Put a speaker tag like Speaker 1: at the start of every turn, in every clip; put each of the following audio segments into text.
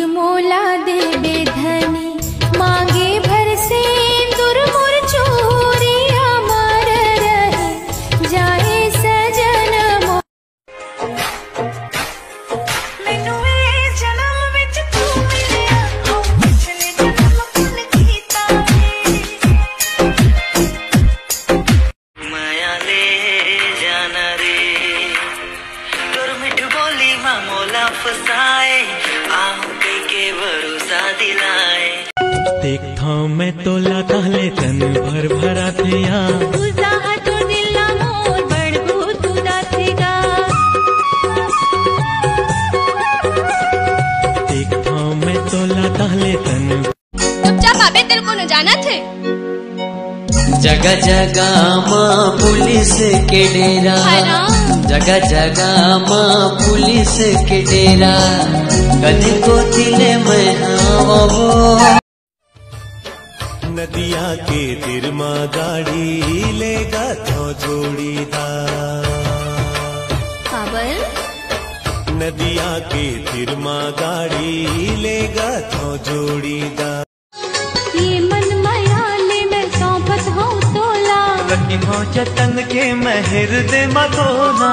Speaker 1: मोला देबे धनी मांगे भर से दुर्मुर चोरिया मार रहे जाए सजन मो मैनू ए जन्म विच तू मिलिया हो पिछले जन्म कुल कीता
Speaker 2: माया ले जाना रे तोर मिठ बोली मां मोला फसाए के भरोसा दिलाए
Speaker 3: देखता मैं तोला कहले तन भर भरा थिया
Speaker 1: तुझा तो दिल मोर बड़गो तुदा थेगा
Speaker 3: देखता मैं तोला कहले तन
Speaker 1: चुपचाप आबे तेरे को न जाना थे
Speaker 2: जगह जगह माँ पुलिस के डेरा जगह जगह माँ पुलिस के डेरा कदी को दिले में
Speaker 3: नदिया के तिर माँ गाड़ी लेगा तो जोड़ीदार नदिया के तिर माँ गाड़ी लेगा तो जोड़ीदार
Speaker 1: ये मन मायाले मैं सौंपत हूँ तोला
Speaker 3: कठिन हो जतन के महर दे मधोना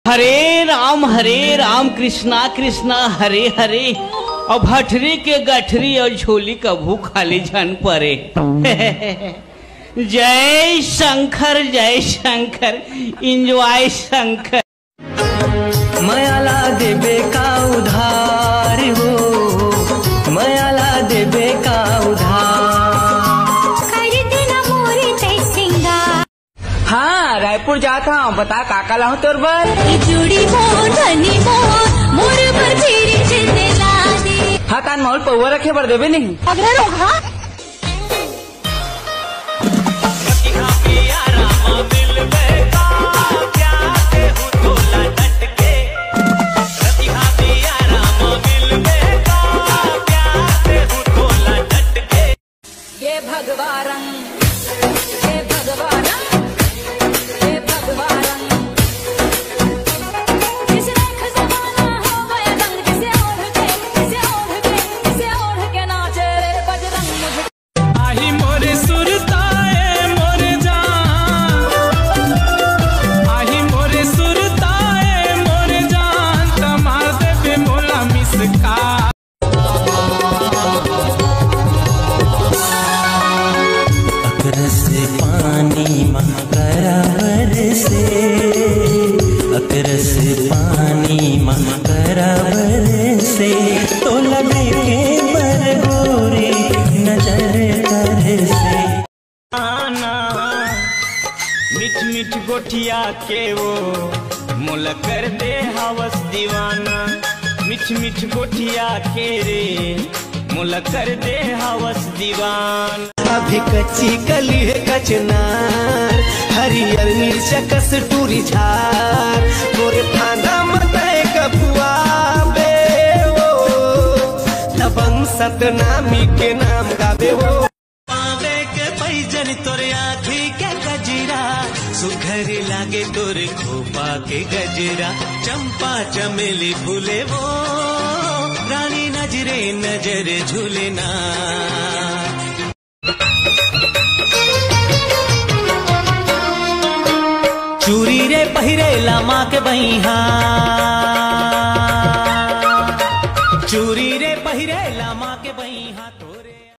Speaker 4: हरे राम कृष्णा कृष्णा हरे हरे और भटरी के गठरी और झोली कभू खाली झन परे जय शंकर इंजॉय शंकर
Speaker 2: मायाला देबे का उधार हो मायाला देबे का उधार
Speaker 1: कर देना मोरे तै सिंगार
Speaker 4: हाँ रायपुर जाता हूँ बता काका लाऊं तोर बर
Speaker 1: जुड़ी मोर धनी मोर पर फेरी जिंदे ला दे
Speaker 4: हाँ तान माहौल पौवा रखे बर देवे नहीं
Speaker 1: अगर होगा
Speaker 5: ये भगवान ये भगवान ये भगवान किसने खजाना हो गया रंग किसे ओढ़ के नाचे रे बजरंग मुझे
Speaker 3: आही मोरे सुरताए मोरे जान आही मोरे सुरताए मोरे जान तमार देबे मोला मिसका अकरस पानी महकरावर से अकरस पानी महकरावर से तो लगे के बरगोरी नजर कर से आना मिठ मिठ गोठिया के वो मोला कर दे हवस दीवाना मिठ मिठ गोठिया के रे मोला कर दे हवस दीवान अभी कच्ची कली है कचनार हरियर मिर्च कस टूरी झार गोरे फांदा मताए कपुआ बे वो दबंग सतनामी के नाम गावे वो पावे के पैजन तोरे आँखी के गजरा सुघरी लागे तोरे खोपा के गजरा चंपा चमेली फूले वो रानी नजरे नजर झूलना चूरी रे पहिरे लामा के बहिहा चूरी रे पहिरे लामा के बहिहा तो